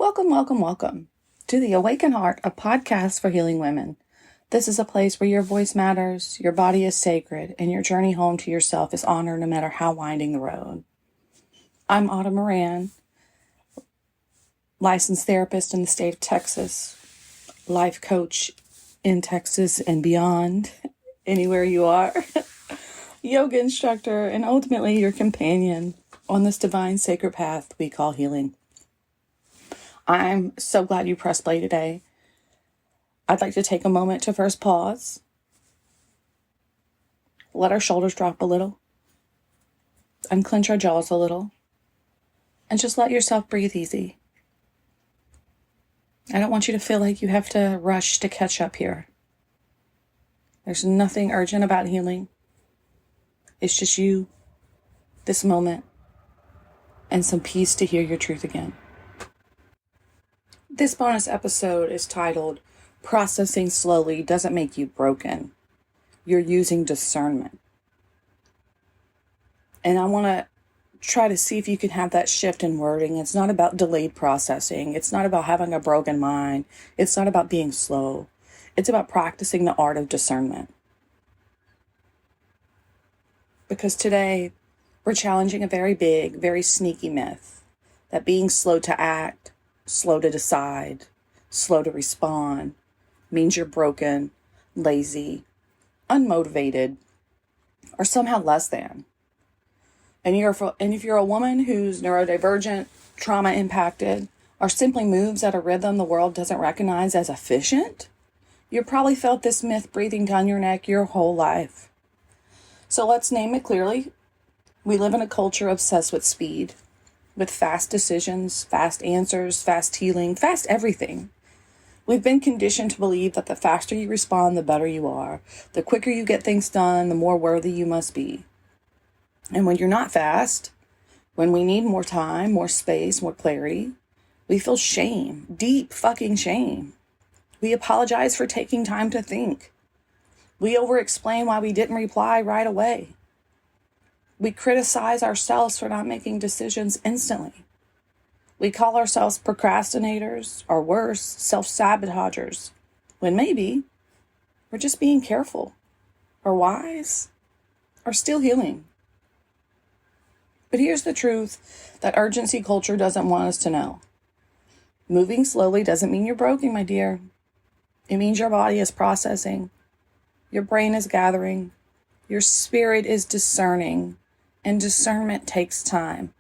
Welcome, welcome, welcome to the Awaken Heart, a podcast for healing women. This is a place where your voice matters, your body is sacred, and your journey home to yourself is honored no matter how winding the road. I'm Autumn Moran, licensed therapist in the state of Texas, life coach in Texas and beyond, anywhere you are, yoga instructor, and ultimately your companion on this divine sacred path we call healing. I'm so glad you pressed play today. I'd like to take a moment to first pause, let our shoulders drop a little, unclench our jaws a little, and just let yourself breathe easy. I don't want you to feel like you have to rush to catch up here. There's nothing urgent about healing. It's just you, this moment, and some peace to hear your truth again. This bonus episode is titled, Processing Slowly Doesn't Make You Broken. You're using discernment. And I want to try to see if you can have that shift in wording. It's not about delayed processing. It's not about having a broken mind. It's not about being slow. It's about practicing the art of discernment. Because today, we're challenging a very big, very sneaky myth that being slow to act, slow to decide, slow to respond means you're broken, lazy, unmotivated, or somehow less than. And if you're a woman who's neurodivergent, trauma impacted, or simply moves at a rhythm the world doesn't recognize as efficient, you've probably felt this myth breathing down your neck your whole life. So let's name it clearly. We live in a culture obsessed with speed, with fast decisions, fast answers, fast healing, fast everything. We've been conditioned to believe that the faster you respond, the better you are. The quicker you get things done, the more worthy you must be. And when you're not fast, when we need more time, more space, more clarity, we feel shame, deep fucking shame. We apologize for taking time to think. We over-explain why we didn't reply right away. We criticize ourselves for not making decisions instantly. We call ourselves procrastinators, or worse, self-sabotagers, when maybe we're just being careful, or wise, or still healing. But here's the truth that urgency culture doesn't want us to know. Moving slowly doesn't mean you're broken, my dear. It means your body is processing, your brain is gathering, your spirit is discerning, and discernment takes time.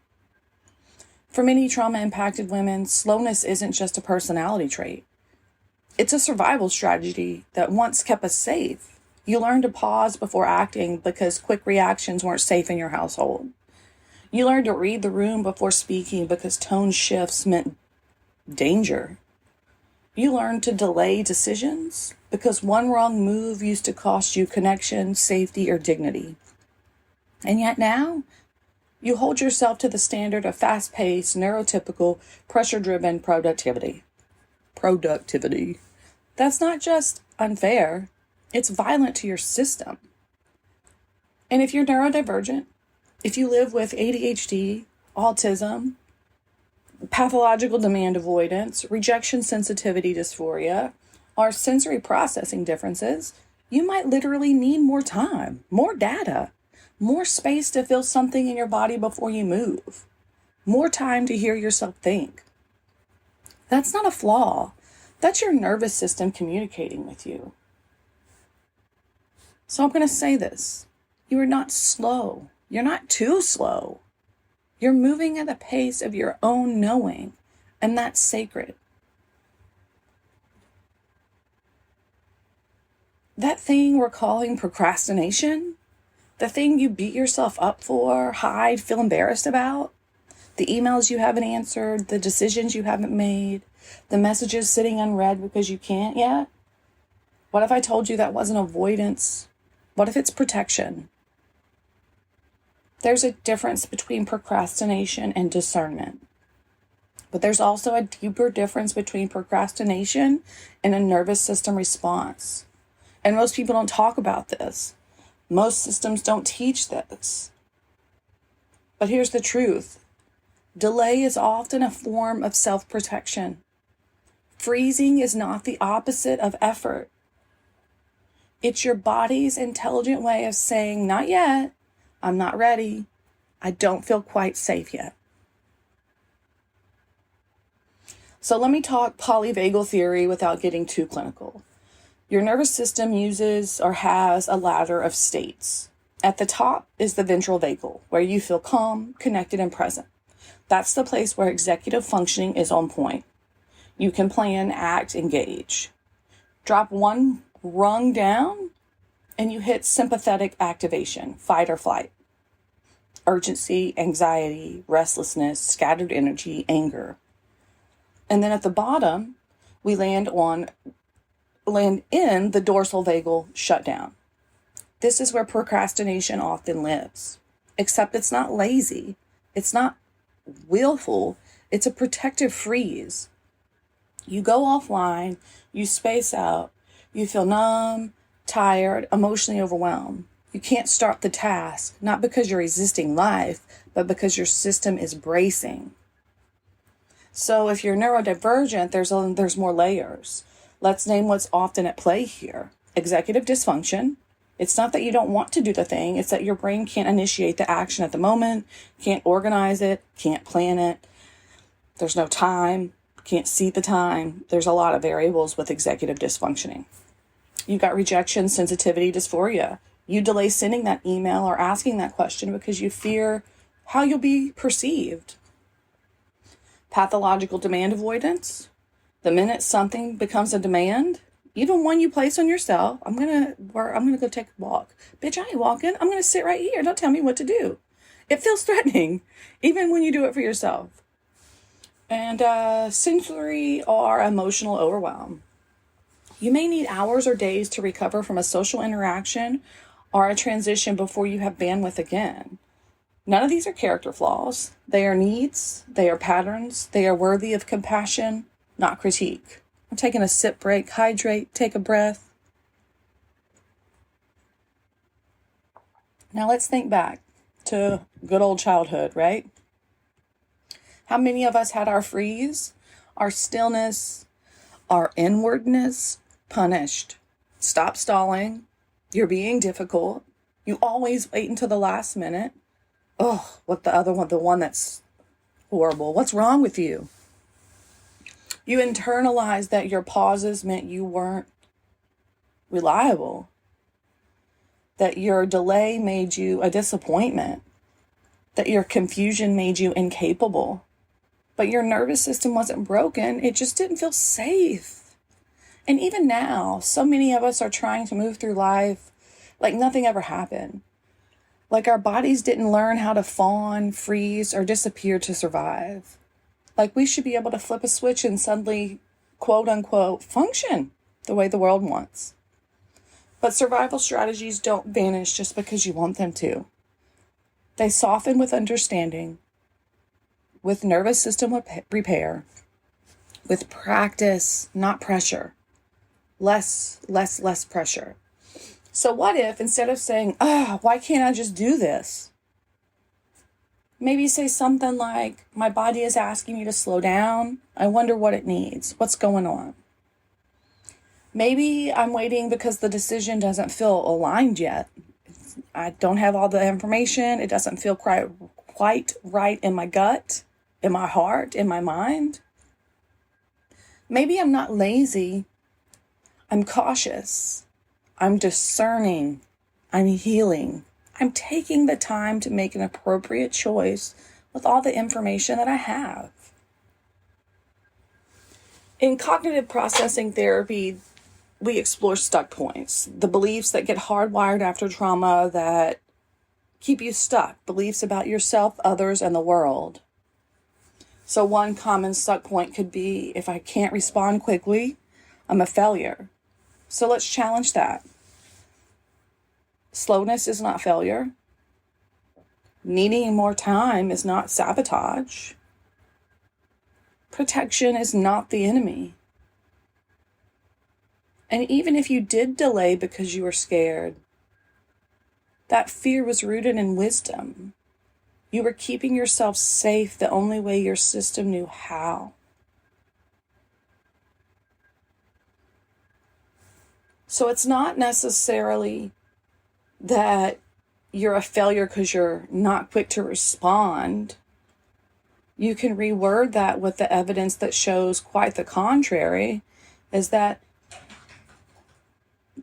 For many trauma-impacted women, slowness isn't just a personality trait. It's a survival strategy that once kept us safe. You learned to pause before acting because quick reactions weren't safe in your household. You learned to read the room before speaking because tone shifts meant danger. You learned to delay decisions because one wrong move used to cost you connection, safety, or dignity. And yet now, you hold yourself to the standard of fast-paced, neurotypical, pressure-driven productivity. That's not just unfair, it's violent to your system. And if you're neurodivergent, if you live with ADHD, autism, pathological demand avoidance, rejection sensitivity dysphoria, or sensory processing differences, you might literally need more time, more data, more space to feel something in your body before you move, more time to hear yourself think. That's not a flaw. That's your nervous system communicating with you. So I'm going to say this. You are not slow. You're not too slow. You're moving at the pace of your own knowing, and that's sacred. That thing we're calling procrastination, the thing you beat yourself up for, hide, feel embarrassed about, the emails you haven't answered, the decisions you haven't made, the messages sitting unread because you can't yet. What if I told you that wasn't avoidance? What if it's protection? There's a difference between procrastination and discernment. But there's also a deeper difference between procrastination and a nervous system response. And most people don't talk about this. Most systems don't teach this. But here's the truth. Delay is often a form of self-protection. Freezing is not the opposite of effort. It's your body's intelligent way of saying, not yet, I'm not ready, I don't feel quite safe yet. So let me talk polyvagal theory without getting too clinical. Your nervous system uses or has a ladder of states. At the top is the ventral vagal, where you feel calm, connected, and present. That's the place where executive functioning is on point. You can plan, act, engage. Drop one rung down, and you hit sympathetic activation, fight or flight. Urgency, anxiety, restlessness, scattered energy, anger. And then at the bottom, we land in the dorsal vagal shutdown. This is where procrastination often lives. Except it's not lazy. It's not willful. It's a protective freeze. You go offline, you space out, you feel numb, tired, emotionally overwhelmed. You can't start the task, not because you're resisting life, but because your system is bracing. So if you're neurodivergent, there's more layers. Let's name what's often at play here. Executive dysfunction. It's not that you don't want to do the thing, it's that your brain can't initiate the action at the moment, can't organize it, can't plan it. There's no time, can't see the time. There's a lot of variables with executive dysfunctioning. You've got rejection, sensitivity, dysphoria. You delay sending that email or asking that question because you fear how you'll be perceived. Pathological demand avoidance. The minute something becomes a demand, even one you place on yourself, I'm gonna go take a walk. Bitch, I ain't walking. I'm gonna sit right here. Don't tell me what to do. It feels threatening, even when you do it for yourself. And sensory or emotional overwhelm. You may need hours or days to recover from a social interaction or a transition before you have bandwidth again. None of these are character flaws. They are needs, they are patterns, they are worthy of compassion, not critique. I'm taking a sip break, hydrate, take a breath. Now let's think back to good old childhood, right? How many of us had our freeze, our stillness, our inwardness punished? Stop stalling. You're being difficult. You always wait until the last minute. Oh, the one that's horrible. What's wrong with you? You internalized that your pauses meant you weren't reliable, that your delay made you a disappointment, that your confusion made you incapable. But your nervous system wasn't broken. It just didn't feel safe. And even now, so many of us are trying to move through life like nothing ever happened. Like our bodies didn't learn how to fawn, freeze, or disappear to survive. Like we should be able to flip a switch and suddenly, quote unquote, function the way the world wants. But survival strategies don't vanish just because you want them to. They soften with understanding, with nervous system repair, with practice, not pressure. Less pressure. So what if instead of saying, why can't I just do this? Maybe say something like, my body is asking me to slow down. I wonder what it needs. What's going on? Maybe I'm waiting because the decision doesn't feel aligned yet. I don't have all the information. It doesn't feel quite right in my gut, in my heart, in my mind. Maybe I'm not lazy. I'm cautious. I'm discerning. I'm healing. I'm taking the time to make an appropriate choice with all the information that I have. In cognitive processing therapy, we explore stuck points, the beliefs that get hardwired after trauma that keep you stuck, beliefs about yourself, others, and the world. So one common stuck point could be, if I can't respond quickly, I'm a failure. So let's challenge that. Slowness is not failure. Needing more time is not sabotage. Protection is not the enemy. And even if you did delay because you were scared, that fear was rooted in wisdom. You were keeping yourself safe the only way your system knew how. So it's not necessarily that you're a failure because you're not quick to respond. You can reword that with the evidence that shows quite the contrary, is that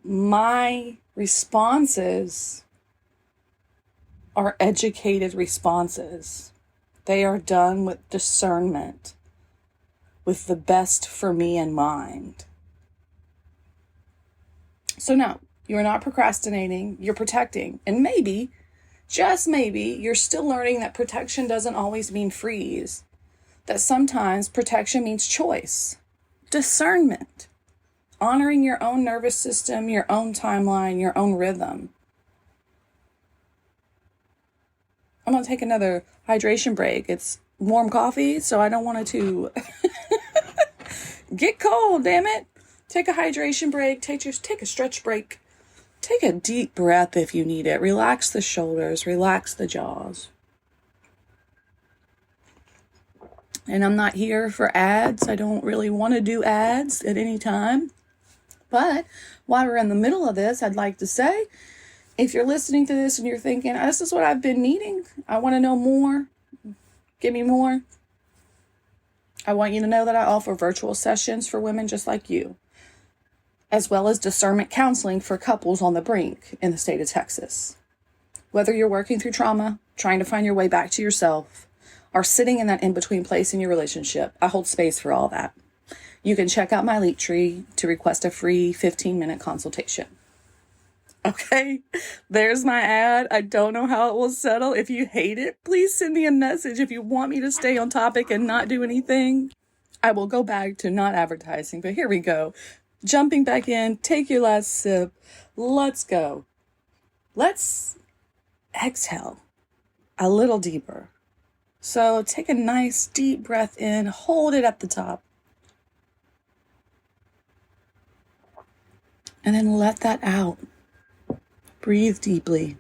my responses are educated responses. They are done with discernment, with the best for me in mind. So no, you're not procrastinating, you're protecting. And maybe, just maybe, you're still learning that protection doesn't always mean freeze. That sometimes protection means choice, discernment, honoring your own nervous system, your own timeline, your own rhythm. I'm going to take another hydration break. It's warm coffee, so I don't want it to get cold, damn it. Take a hydration break, take a stretch break. Take a deep breath if you need it. Relax the shoulders, relax the jaws. And I'm not here for ads. I don't really want to do ads at any time. But while we're in the middle of this, I'd like to say, if you're listening to this and you're thinking, this is what I've been needing, I want to know more, give me more. I want you to know that I offer virtual sessions for women just like you, as well as discernment counseling for couples on the brink in the state of Texas. Whether you're working through trauma, trying to find your way back to yourself, or sitting in that in-between place in your relationship, I hold space for all that. You can check out my Linktree to request a free 15-minute consultation. Okay, there's my ad. I don't know how it will settle. If you hate it, please send me a message. If you want me to stay on topic and not do anything, I will go back to not advertising. But here we go. Jumping back in, take your last sip. Let's go. Let's exhale a little deeper. So take a nice deep breath in, hold it at the top. And then let that out. Breathe deeply.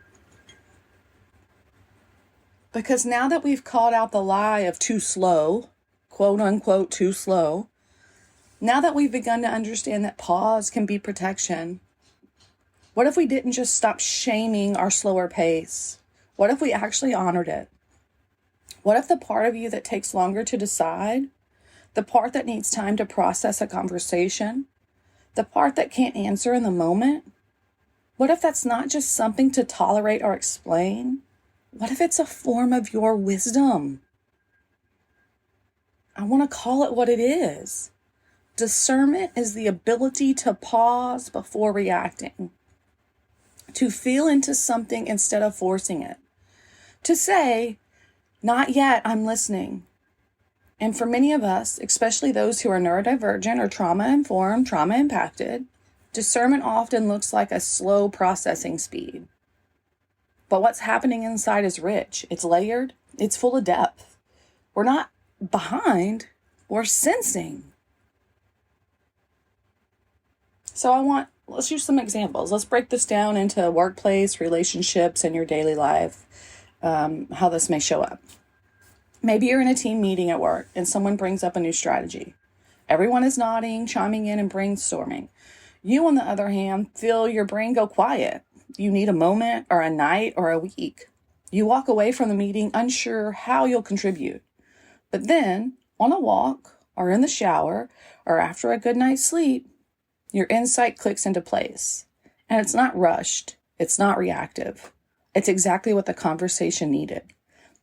Because now that we've called out the lie of too slow, quote unquote, too slow, now that we've begun to understand that pause can be protection, what if we didn't just stop shaming our slower pace? What if we actually honored it? What if the part of you that takes longer to decide, the part that needs time to process a conversation, the part that can't answer in the moment, what if that's not just something to tolerate or explain? What if it's a form of your wisdom? I want to call it what it is. Discernment is the ability to pause before reacting, to feel into something instead of forcing it, to say, not yet, I'm listening. And for many of us, especially those who are neurodivergent or trauma-informed, trauma-impacted, discernment often looks like a slow processing speed. But what's happening inside is rich. It's layered. It's full of depth. We're not behind. We're sensing. So let's use some examples. Let's break this down into workplace, relationships, and your daily life, how this may show up. Maybe you're in a team meeting at work and someone brings up a new strategy. Everyone is nodding, chiming in, and brainstorming. You, on the other hand, feel your brain go quiet. You need a moment or a night or a week. You walk away from the meeting unsure how you'll contribute. But then, on a walk or in the shower or after a good night's sleep, your insight clicks into place. And it's not rushed. It's not reactive. It's exactly what the conversation needed.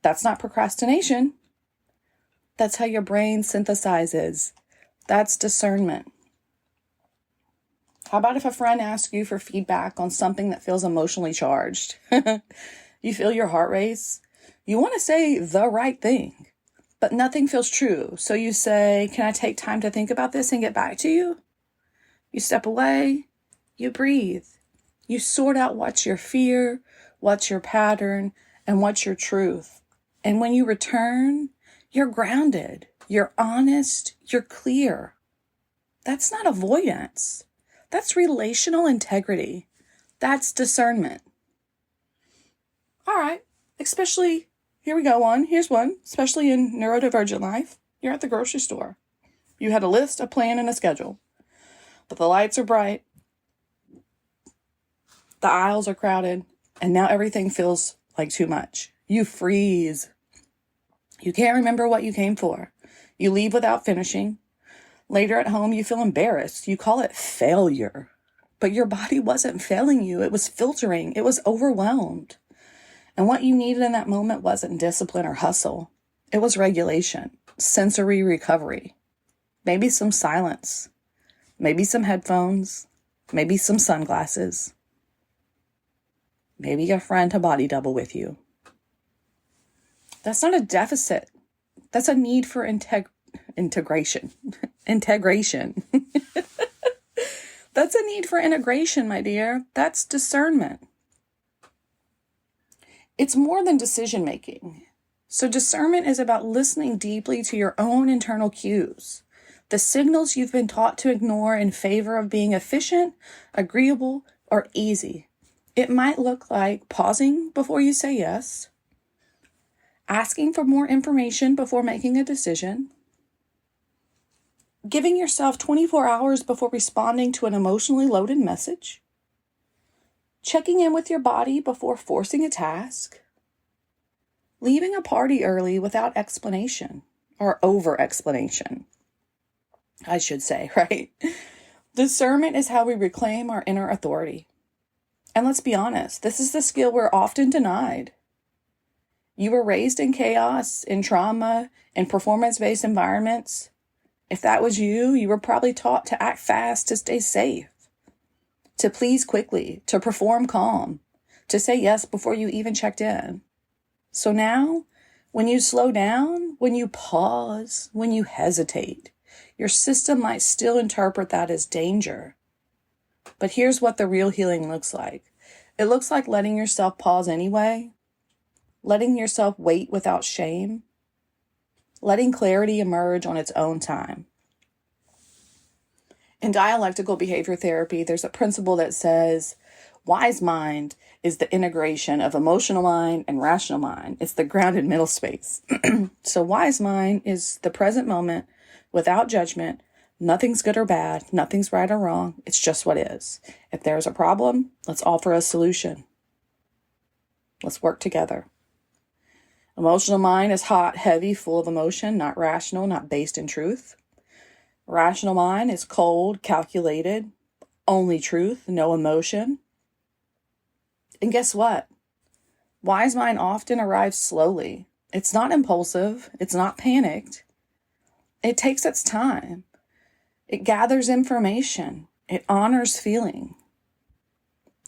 That's not procrastination. That's how your brain synthesizes. That's discernment. How about if a friend asks you for feedback on something that feels emotionally charged? You feel your heart race. You want to say the right thing, but nothing feels true. So you say, can I take time to think about this and get back to you? You step away, you breathe. You sort out what's your fear, what's your pattern, and what's your truth. And when you return, you're grounded, you're honest, you're clear. That's not avoidance. That's relational integrity. That's discernment. All right, especially Here we go on. Here's one, especially in neurodivergent life. You're at the grocery store. You had a list, a plan, and a schedule. But the lights are bright. The aisles are crowded. And now everything feels like too much. You freeze. You can't remember what you came for. You leave without finishing. Later at home, you feel embarrassed. You call it failure. But your body wasn't failing you. It was filtering. It was overwhelmed. And what you needed in that moment wasn't discipline or hustle. It was regulation, sensory recovery, maybe some silence, maybe some headphones, maybe some sunglasses, maybe a friend to body double with you. That's not a deficit. That's a need for integration. Integration. That's a need for integration, my dear. That's discernment. It's more than decision making. So discernment is about listening deeply to your own internal cues, the signals you've been taught to ignore in favor of being efficient, agreeable, or easy. It might look like pausing before you say yes, asking for more information before making a decision, giving yourself 24 hours before responding to an emotionally loaded message, checking in with your body before forcing a task, leaving a party early without explanation, or over-explanation, I should say, right? Discernment is how we reclaim our inner authority. And let's be honest, this is the skill we're often denied. You were raised in chaos, in trauma, in performance-based environments. If that was you, you were probably taught to act fast to stay safe, to please quickly, to perform calm, to say yes before you even checked in. So now, when you slow down, when you pause, when you hesitate, your system might still interpret that as danger. But here's what the real healing looks like. It looks like letting yourself pause anyway, letting yourself wait without shame, letting clarity emerge on its own time. In dialectical behavior therapy, there's a principle that says, wise mind is the integration of emotional mind and rational mind. It's the grounded middle space. So wise mind is the present moment without judgment. Nothing's good or bad. Nothing's right or wrong. It's just what is. If there's a problem, let's offer a solution. Let's work together. Emotional mind is hot, heavy, full of emotion, not rational, not based in truth. Rational mind is cold, calculated, only truth, no emotion. And guess what? Wise mind often arrives slowly. It's not impulsive. It's not panicked. It takes its time. It gathers information. It honors feeling.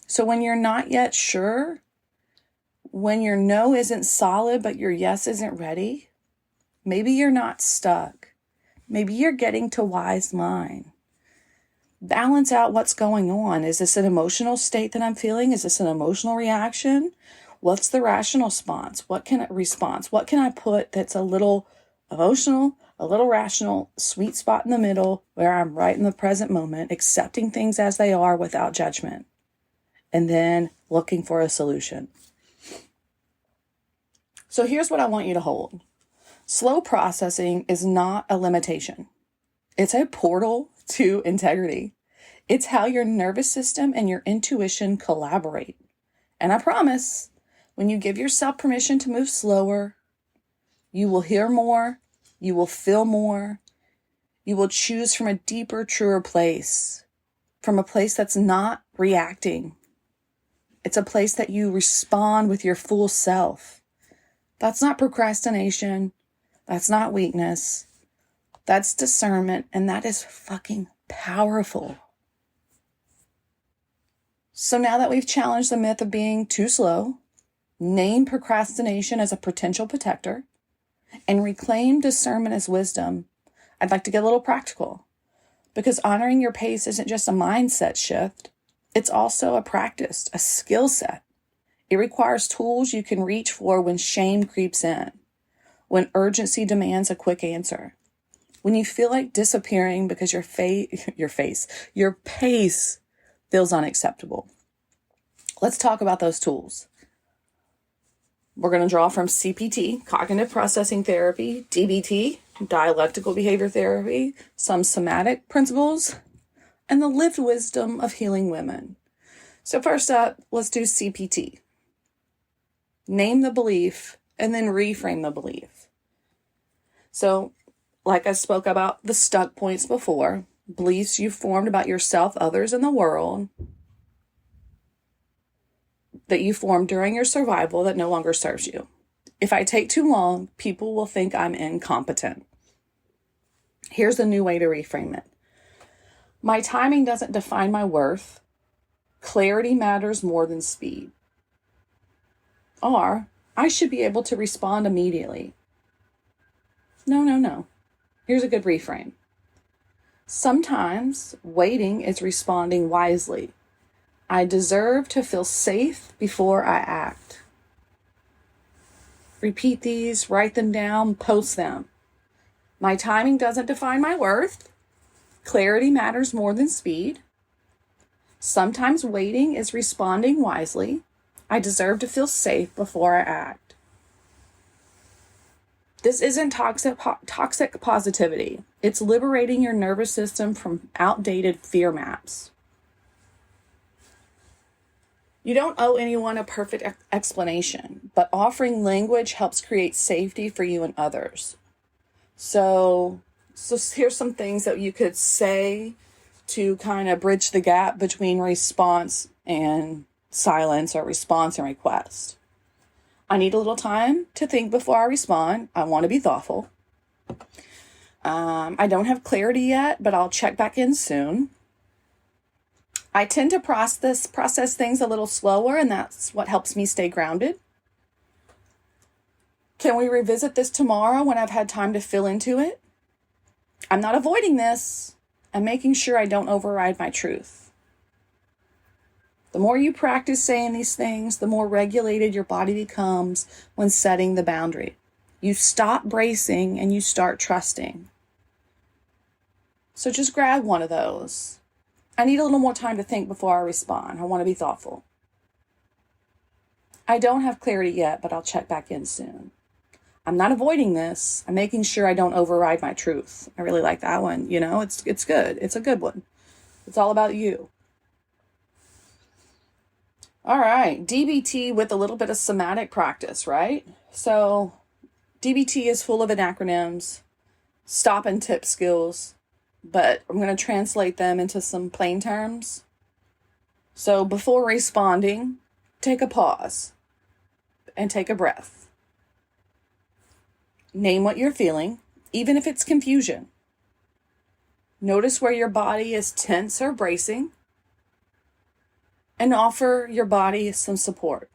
So when you're not yet sure, when your no isn't solid, but your yes isn't ready, maybe you're not stuck. Maybe you're getting to wise mind. Balance out what's going on. Is this an emotional state that I'm feeling? Is this an emotional reaction? What's the rational response? What can I put that's a little emotional, a little rational, sweet spot in the middle where I'm right in the present moment, accepting things as they are without judgment, and then looking for a solution. So here's what I want you to hold. Slow processing is not a limitation. It's a portal to integrity. It's how your nervous system and your intuition collaborate. And I promise, when you give yourself permission to move slower, you will hear more, you will feel more, you will choose from a deeper, truer place, from a place that's not reacting. It's a place that you respond with your full self. That's not procrastination. That's not weakness. That's discernment, and that is fucking powerful. So now that we've challenged the myth of being too slow, named procrastination as a potential protector, and reclaimed discernment as wisdom, I'd like to get a little practical. Because honoring your pace isn't just a mindset shift, it's also a practice, a skill set. It requires tools you can reach for when shame creeps in, when urgency demands a quick answer, when you feel like disappearing because your pace feels unacceptable. Let's talk about those tools. We're going to draw from CPT, cognitive processing therapy, DBT, dialectical behavior therapy, some somatic principles, and the lived wisdom of healing women. So first up, let's do CPT. Name the belief and then reframe the belief. So, like I spoke about the stuck points before, beliefs you formed about yourself, others, and the world that you formed during your survival that no longer serves you. If I take too long, people will think I'm incompetent. Here's a new way to reframe it. My timing doesn't define my worth. Clarity matters more than speed. Or, I should be able to respond immediately. No. Here's a good reframe. Sometimes waiting is responding wisely. I deserve to feel safe before I act. Repeat these, write them down, post them. My timing doesn't define my worth. Clarity matters more than speed. Sometimes waiting is responding wisely. I deserve to feel safe before I act. This isn't toxic positivity. It's liberating your nervous system from outdated fear maps. You don't owe anyone a perfect explanation, but offering language helps create safety for you and others. So here's some things that you could say to kind of bridge the gap between response and silence, or response and request. I need a little time to think before I respond. I want to be thoughtful. I don't have clarity yet, but I'll check back in soon. I tend to process things a little slower, and that's what helps me stay grounded. Can we revisit this tomorrow when I've had time to fill into it? I'm not avoiding this. I'm making sure I don't override my truth. The more you practice saying these things, the more regulated your body becomes when setting the boundary. You stop bracing and you start trusting. So just grab one of those. I need a little more time to think before I respond. I want to be thoughtful. I don't have clarity yet, but I'll check back in soon. I'm not avoiding this. I'm making sure I don't override my truth. I really like that one. It's good. It's a good one. It's all about you. All right, DBT with a little bit of somatic practice, right? So DBT is full of acronyms, stop and tip skills, but I'm going to translate them into some plain terms. So before responding, take a pause and take a breath. Name what you're feeling, even if it's confusion. Notice where your body is tense or bracing, and offer your body some support.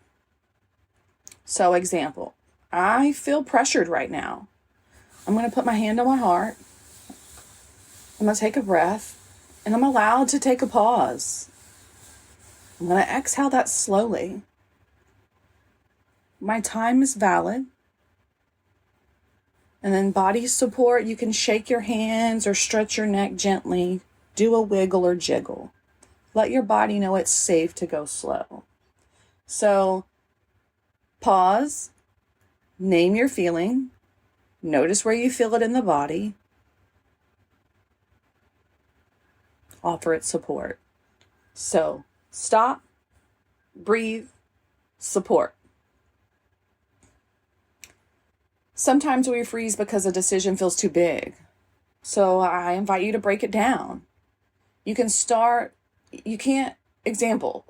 So, example, I feel pressured right now. I'm going to put my hand on my heart. I'm going to take a breath, and I'm allowed to take a pause. I'm going to exhale that slowly. My time is valid. And then body support, you can shake your hands or stretch your neck gently, do a wiggle or jiggle. Let your body know it's safe to go slow. So, pause, name your feeling, notice where you feel it in the body, offer it support. So, stop, breathe, support. Sometimes we freeze because a decision feels too big. So I invite you to break it down. You can't, for an example,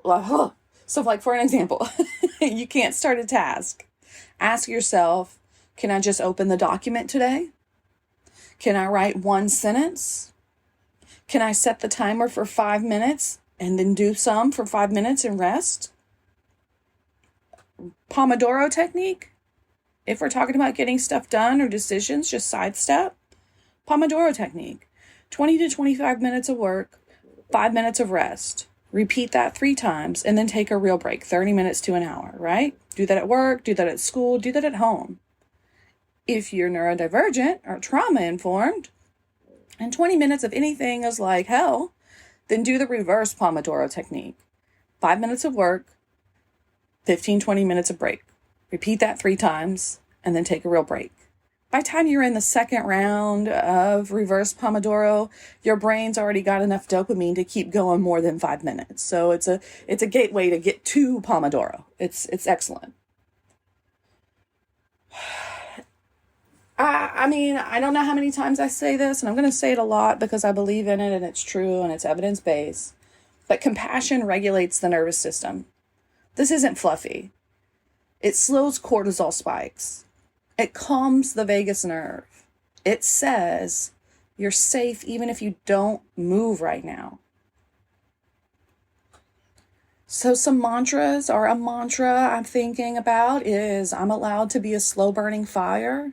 you can't start a task. Ask yourself, can I just open the document today? Can I write one sentence? Can I set the timer for 5 minutes and then do some for 5 minutes and rest? Pomodoro technique. If we're talking about getting stuff done or decisions, just sidestep. Pomodoro technique. 20 to 25 minutes of work, 5 minutes of rest. Repeat that 3 times and then take a real break, 30 minutes to an hour, right? Do that at work, do that at school, do that at home. If you're neurodivergent or trauma-informed, and 20 minutes of anything is like hell, then do the reverse Pomodoro technique. 5 minutes of work, 15, 20 minutes of break. Repeat that 3 times and then take a real break. By the time you're in the second round of reverse Pomodoro, your brain's already got enough dopamine to keep going more than 5 minutes. So it's a gateway to get to Pomodoro. It's excellent. I mean, I don't know how many times I say this, and I'm going to say it a lot because I believe in it and it's true and it's evidence-based. But compassion regulates the nervous system. This isn't fluffy. It slows cortisol spikes. It calms the vagus nerve. It says you're safe even if you don't move right now. So some mantras, or a mantra I'm thinking about is, I'm allowed to be a slow burning fire.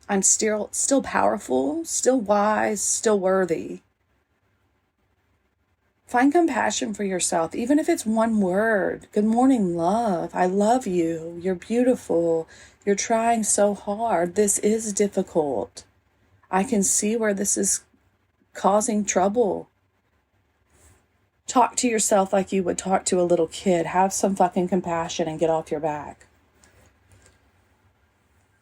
I'm still powerful, still wise, still worthy. Find compassion for yourself, even if it's one word. Good morning, love. I love you. You're beautiful. You're trying so hard. This is difficult. I can see where this is causing trouble. Talk to yourself like you would talk to a little kid. Have some fucking compassion and get off your back.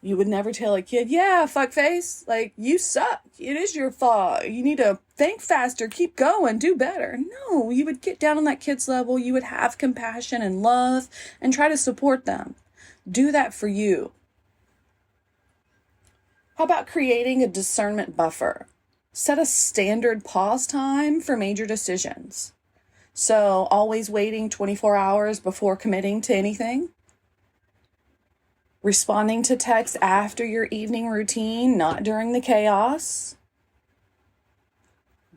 You would never tell a kid, yeah, fuckface, like, you suck. It is your fault. You need to think faster, keep going, do better. No, you would get down on that kid's level. You would have compassion and love and try to support them. Do that for you. How about creating a discernment buffer? Set a standard pause time for major decisions. So always waiting 24 hours before committing to anything. Responding to text after your evening routine, not during the chaos.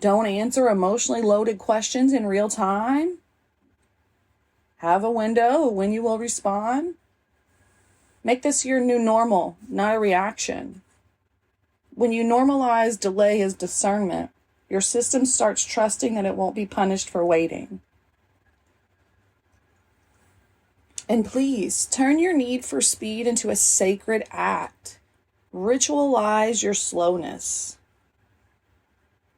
Don't answer emotionally loaded questions in real time. Have a window when you will respond. Make this your new normal, not a reaction. When you normalize delay as discernment, your system starts trusting that it won't be punished for waiting. And please, turn your need for speed into a sacred act. Ritualize your slowness.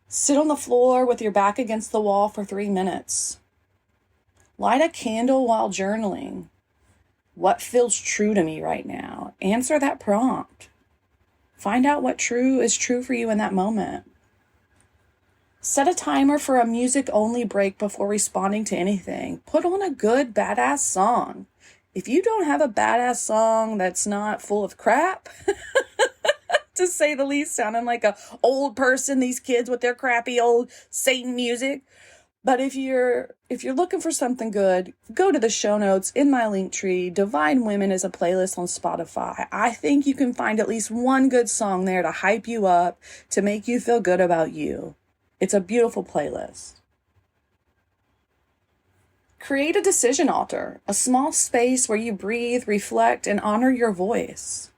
Sit on the floor with your back against the wall for 3 minutes. Light a candle while journaling. What feels true to me right now? Answer that prompt. Find out what is true for you in that moment. Set a timer for a music-only break before responding to anything. Put on a good, badass song. If you don't have a badass song that's not full of crap, to say the least, sounding like a old person, these kids with their crappy old Satan music. But if you're looking for something good, go to the show notes in my link tree. Divine Women is a playlist on Spotify. I think you can find at least one good song there to hype you up, to make you feel good about you. It's a beautiful playlist. Create a decision altar, a small space where you breathe, reflect, and honor your voice.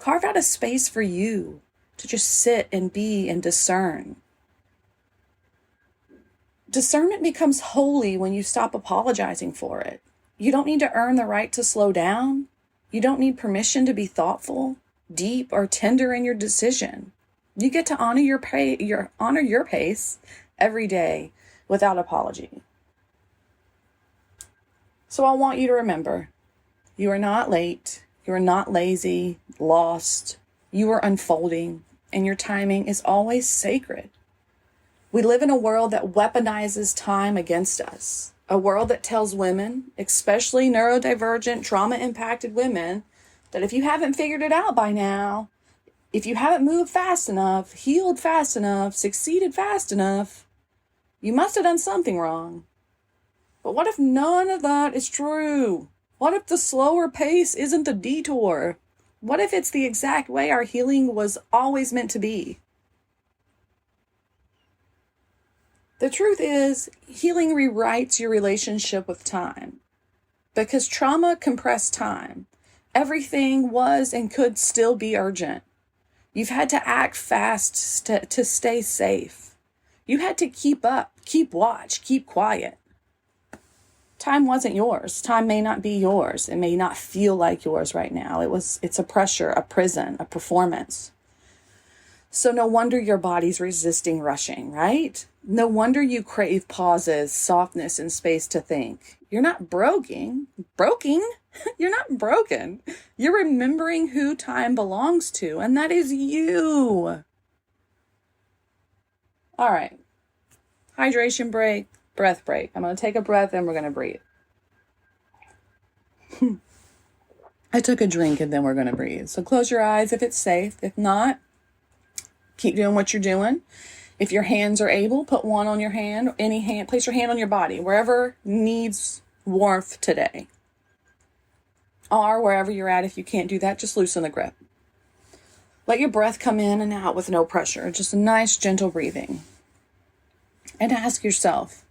Carve out a space for you to just sit and be and discern. Discernment becomes holy when you stop apologizing for it. You don't need to earn the right to slow down. You don't need permission to be thoughtful, deep, or tender in your decision. You get to honor your pace every day without apology. So I want you to remember, you are not late, you are not lazy, lost, you are unfolding, and your timing is always sacred. We live in a world that weaponizes time against us, a world that tells women, especially neurodivergent, trauma-impacted women, that if you haven't figured it out by now, if you haven't moved fast enough, healed fast enough, succeeded fast enough, you must have done something wrong. But what if none of that is true? What if the slower pace isn't the detour? What if it's the exact way our healing was always meant to be? The truth is, healing rewrites your relationship with time. Because trauma compressed time. Everything was and could still be urgent. You've had to act fast to stay safe. You had to keep up, keep watch, keep quiet. Time wasn't yours. Time may not be yours. It may not feel like yours right now. It's a pressure, a prison, a performance. So no wonder your body's resisting rushing, right? No wonder you crave pauses, softness, and space to think. You're not broken. You're not broken. You're remembering who time belongs to, and that is you. All right. Hydration break, breath break. I'm going to take a breath and we're going to breathe. I took a drink and then we're going to breathe. So close your eyes if it's safe. If not, keep doing what you're doing. If your hands are able, put one on your hand, any hand, place your hand on your body, wherever needs warmth today. Or wherever you're at, if you can't do that, just loosen the grip. Let your breath come in and out with no pressure, just a nice, gentle breathing. And ask yourself,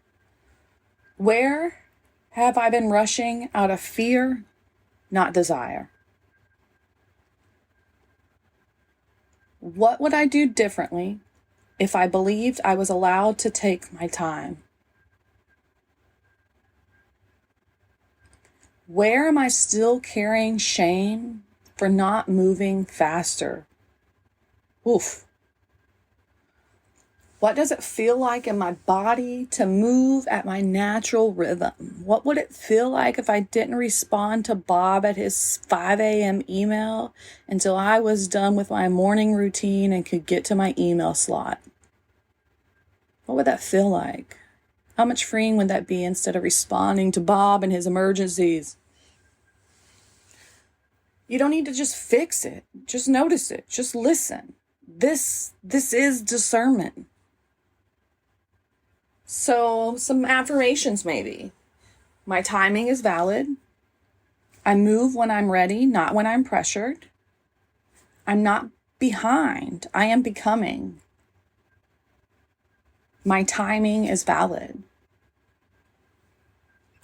where have I been rushing out of fear, not desire? What would I do differently if I believed I was allowed to take my time? Where am I still carrying shame for not moving faster? Oof. What does it feel like in my body to move at my natural rhythm? What would it feel like if I didn't respond to Bob at his 5 a.m. email until I was done with my morning routine and could get to my email slot? What would that feel like? How much freeing would that be instead of responding to Bob and his emergencies? You don't need to just fix it. Just notice it. Just listen. This is discernment. So some affirmations maybe. My timing is valid. I move when I'm ready, not when I'm pressured. I'm not behind. I am becoming. My timing is valid.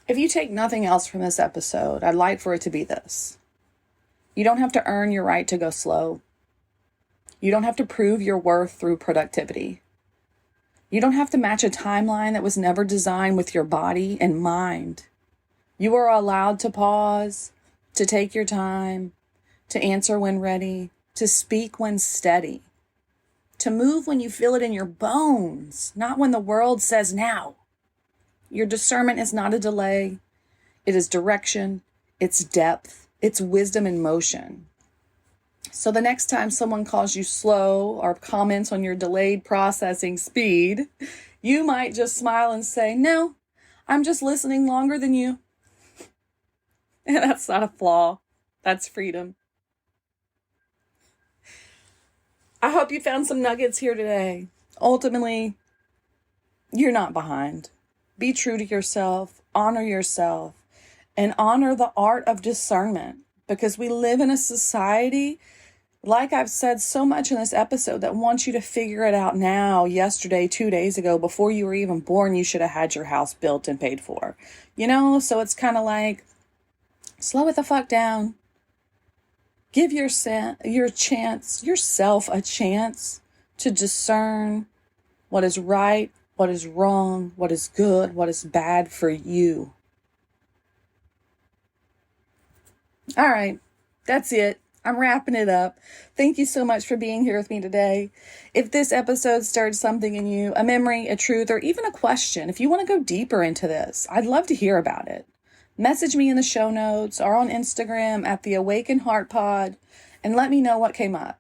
If you take nothing else from this episode, I'd like for it to be this. You don't have to earn your right to go slow. You don't have to prove your worth through productivity. You don't have to match a timeline that was never designed with your body and mind. You are allowed to pause, to take your time, to answer when ready, to speak when steady, to move when you feel it in your bones, not when the world says now. Your discernment is not a delay. It is direction, it's depth, it's wisdom in motion. So the next time someone calls you slow or comments on your delayed processing speed, you might just smile and say, no, I'm just listening longer than you. And that's not a flaw. That's freedom. I hope you found some nuggets here today. Ultimately, you're not behind. Be true to yourself, and honor the art of discernment, because we live in a society, like I've said so much in this episode, that wants you to figure it out now, yesterday, 2 days ago, before you were even born. You should have had your house built and paid for, so it's kind of like, slow it the fuck down. Give yourself a chance to discern what is right, what is wrong, what is good, what is bad for you. All right, that's it. I'm wrapping it up. Thank you so much for being here with me today. If this episode stirred something in you, a memory, a truth, or even a question, if you want to go deeper into this, I'd love to hear about it. Message me in the show notes or on Instagram at the Awakened Heart Pod and let me know what came up.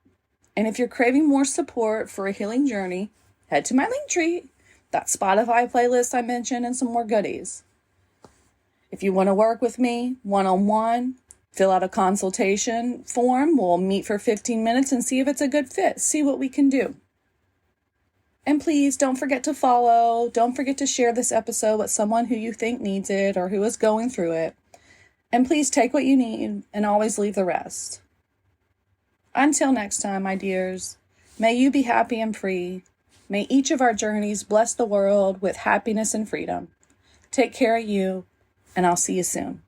And if you're craving more support for a healing journey, head to my Linktree, that Spotify playlist I mentioned, and some more goodies. If you want to work with me one-on-one, fill out a consultation form. We'll meet for 15 minutes and see if it's a good fit. See what we can do. And please don't forget to follow. Don't forget to share this episode with someone who you think needs it or who is going through it. And please take what you need and always leave the rest. Until next time, my dears, may you be happy and free. May each of our journeys bless the world with happiness and freedom. Take care of you, and I'll see you soon.